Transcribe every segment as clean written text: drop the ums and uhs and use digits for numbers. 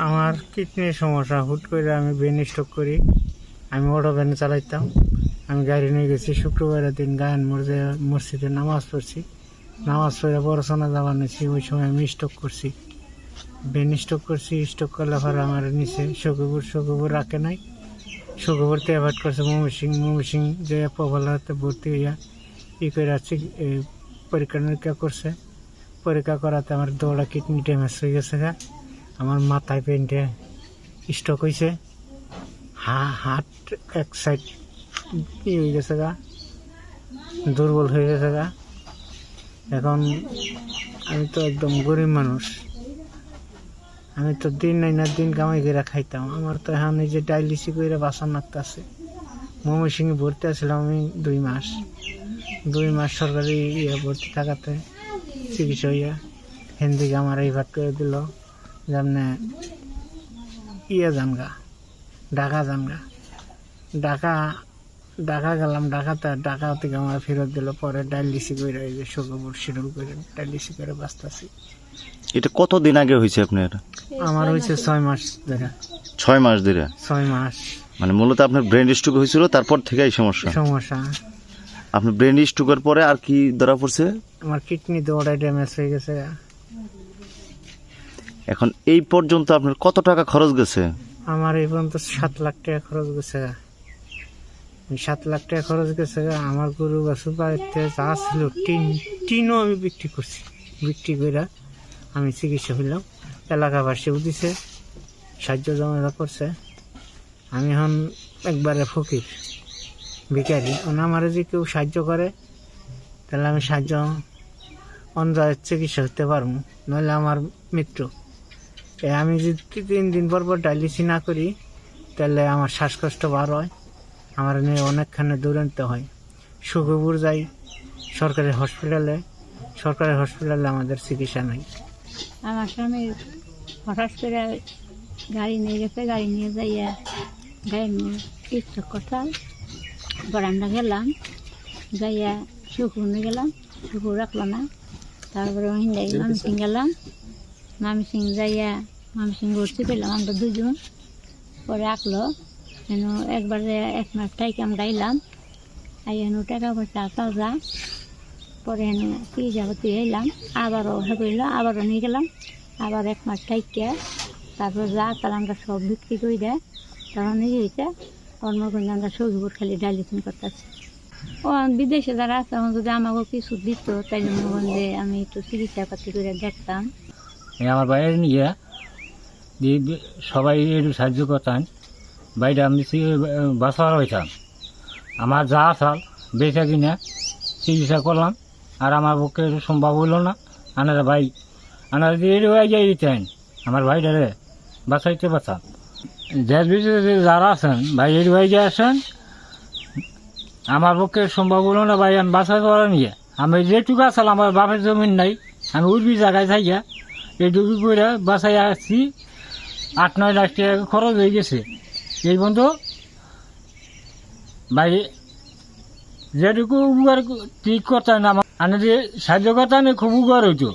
আমার কিডনির সমস্যা, হুট করে আমি ব্রেন স্ট্রোক করি। আমি অটো ভ্যান চালাইতাম। আমি গাড়ি নিয়ে গেছি শুক্রবারের দিন গায়ন মসজিদে নামাজ পড়ছি। নামাজ পড়ে পড়াশোনা যাওয়ার নিয়েছি। ওই সময় আমি স্ট্রোক করছি, ব্রেন স্ট্রোক করছি। স্ট্রোক করলে পরে আমার নিচে শকুপুর রাখে নাই, শকুপুরতে অ্যাভয়েড করছে ময়মনসিংহ যে প্রবলাতে ভর্তি হইয়া করে আছে। পরীক্ষা করছে। পরীক্ষা করাতে আমার দৌড়া কিডনি ড্যামেজ হয়ে গেছে। আমার মাথায় পেনটে স্ট্রোক হয়েছে, হার্ট এক সাইড হয়ে গেছে, দুর্বল হয়ে গেছে। এখন আমি তো একদম গরিব মানুষ, আমি তো দিন নাই না দিন কামাই করে খাইতাম। আমার তো এখন এই যে ডায়ালিসিস করে বাঁচান লাগতেছে। ময়মনসিংহে ভর্তি আসলাম আমি 2 মাস সরকারি ভর্তি থাকাতে চিকিৎসা হইয়া হিন্দিকে আমার এই ভাট করে দিল যেমনে জানগা ঢাকা গেলাম। ঢাকা থেকে আমার ফেরত দিল। পরে ডায়ালিসিস করে এই যে শকুপুর শিডিউল করে ডায়ালিসিস করে বাঁচতেছি। এটা কতদিন আগে হয়েছে আপনার? আমার হয়েছে 6 মাস ধরে। 6 মাস ধরে? 6 মাস। মানে মূলত আপনার ব্রেন স্ট্রোক হয়েছিল, তারপর থেকে এই সমস্যা? আপনার ব্রেন স্ট্রোকের পরে আর কি ধরা পড়ছে? আমার কিডনি দৌড়ায় ড্যামেজ হয়ে গেছে। এখন এই পর্যন্ত আপনার কত টাকা খরচ গেছে? আমার এই পর্যন্ত 7 লাখ টাকা খরচ গেছে। 7 লাখ টাকা খরচ গেছে। আমার গরু গাছু বাড়িতে যা ছিল টিনও আমি বিক্রি করছি। বিক্রি করে আমি চিকিৎসা হইলাম। এলাকাবাসীও দিছে, সাহায্য জমা করছে। আমি এখন একবারে ফকির, ভিখারি। আমার যদি কেউ সাহায্য করে তাহলে আমি সাহায্য অঞ্চলের চিকিৎসা হতে পারবো, নইলে আমার মৃত্যু। আমি যদি 3 দিন পর ডায়ালিসিস না করি তাহলে আমার শ্বাসকষ্ট বার হয়। আমার নিয়ে অনেকখানে দৌড়াতে হয়। শকুপুর যাই সরকারি হসপিটালে আমাদের চিকিৎসা নাই। আমার স্বামী হঠাৎ করে গাড়ি নিয়ে গেছে, গাড়ি নিয়ে যাইয়া গাড়ি নিয়ে স্ট্রোক করতাম। পরে আমরা গেলাম, যাইয়া শকুপুর নিয়ে গেলাম, শকুপুর রাখলো না। তারপরে ময়মনসিংহ গেলাম, ময়মনসিংহ যাইয়া ময়মনসিংহ ভর্তি পেলাম আমরা 2 জন। পরে রাখলো একবারে 1 মাস টাইকে আমরা এলাম। টাকা পয়সা যা পরে চিকিৎসা করতে এলাম। আবারও আবারও নিয়ে গেলাম। আবার 1 মাস টাইকে তারপর যা তাহলে আমরা সব বিক্রি করে দেয়। তখন নিয়ে হয়েছে কর্মকর্তা আমরা শকুপুর খালি ডায়ালিসিস করতেছি। ও বিদেশে যারা আছে যদি আমাকেও কিছু দিত তাইলে মনে করেন যে আমি একটু চিকিৎসা পাতি করে দেখতাম। আমার বাইরে নিয়ে সবাই একটু সাহায্য করতাম। বাইরে আমি বাঁচার হইতাম। আমার যা আসাল বেচা কিনা চিকিৎসা করলাম। আর আমার পক্ষে সম্ভব হইল না। আনারা দিয়ে যাই দিতেন আমার ভাইটারে বাঁচাইতে পারতাম। দেশ বিদেশে যারা আছেন ভাই এর ভাই যে আসেন, আমার পক্ষে সম্ভব হলো না ভাই আমি বাঁচা করা নিয়ে। আমি যেটুকু আসাল আমার বাপের জমিন নাই, আমি উর্বি জায়গায় থাকি এইটুকু করে বাঁচাই আসছি। 8-9 লাখ টাকা খরচ হয়ে গেছে। এই বন্ধু ভাই যেটুকু উপকার ঠিক করতেন আমার যে সাহায্য করতেন খুব উপকার হইতো।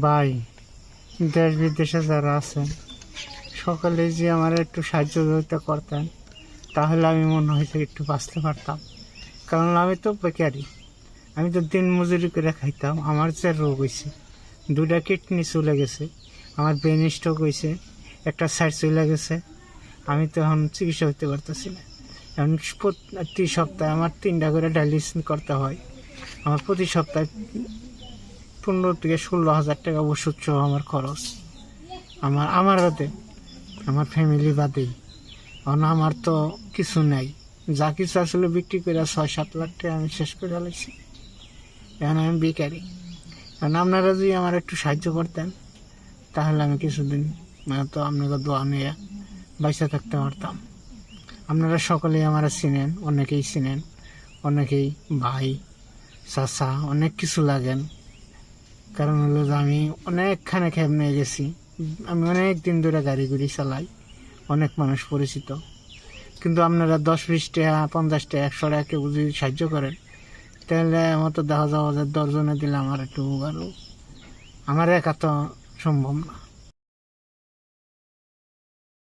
ভাই দেশ বিদেশে যারা আছেন সকলে যে আমার একটু সাহায্য করতেন তাহলে আমি মনে হয়েছে একটু বাঁচতে পারতাম। কারণ আমি তো বেকারি, আমি তো দিন মজুরি করে খাইতাম। আমার যে রোগ হয়েছে, 2টা কিডনি চলে গেছে, আমার ব্রেন স্ট্রোক হয়েছে, একটা সাইড চলে গেছে। আমি তো এখন চিকিৎসা হতে পারতেছি না। এখন প্রতি সপ্তাহে আমার 3টা করে ডায়ালিসিস করতে হয়। আমার প্রতি সপ্তাহে 15 থেকে 16 হাজার টাকা ওষুধ সহ আমার খরচ। আমার বাদে, আমার ফ্যামিলি বাদেই। কারণ আমার তো কিছু নাই, যা কিছু আসলে বিক্রি করে 6-7 লাখ টাকা আমি শেষ করে ফেলেছি। এখন আমি বেকারি। কারণ আপনারা যদি আমার একটু সাহায্য করতেন তাহলে আমি কিছুদিন তো আপনাকে দোয়া নিয়ে বাইসা থাকতে পারতাম। আপনারা সকলেই আমরা চিনেন, অনেকেই চিনেন, অনেকেই ভাই চাচা অনেক কিছু লাগেন। কারণ হলো যে আমি অনেকখানে খেপ নিয়ে গেছি। আমি অনেক দিন ধরে গাড়ি চালাই, অনেক মানুষ পরিচিত। কিন্তু আপনারা 10-20 টাকা 50 টাকা 100 টাকা কেউ যদি সাহায্য করেন তাহলে আমার তো দেখা যাওয়া যায় 10 জনে দিলে আমার একটু উপকার। আমার একা তো সম্ভব না।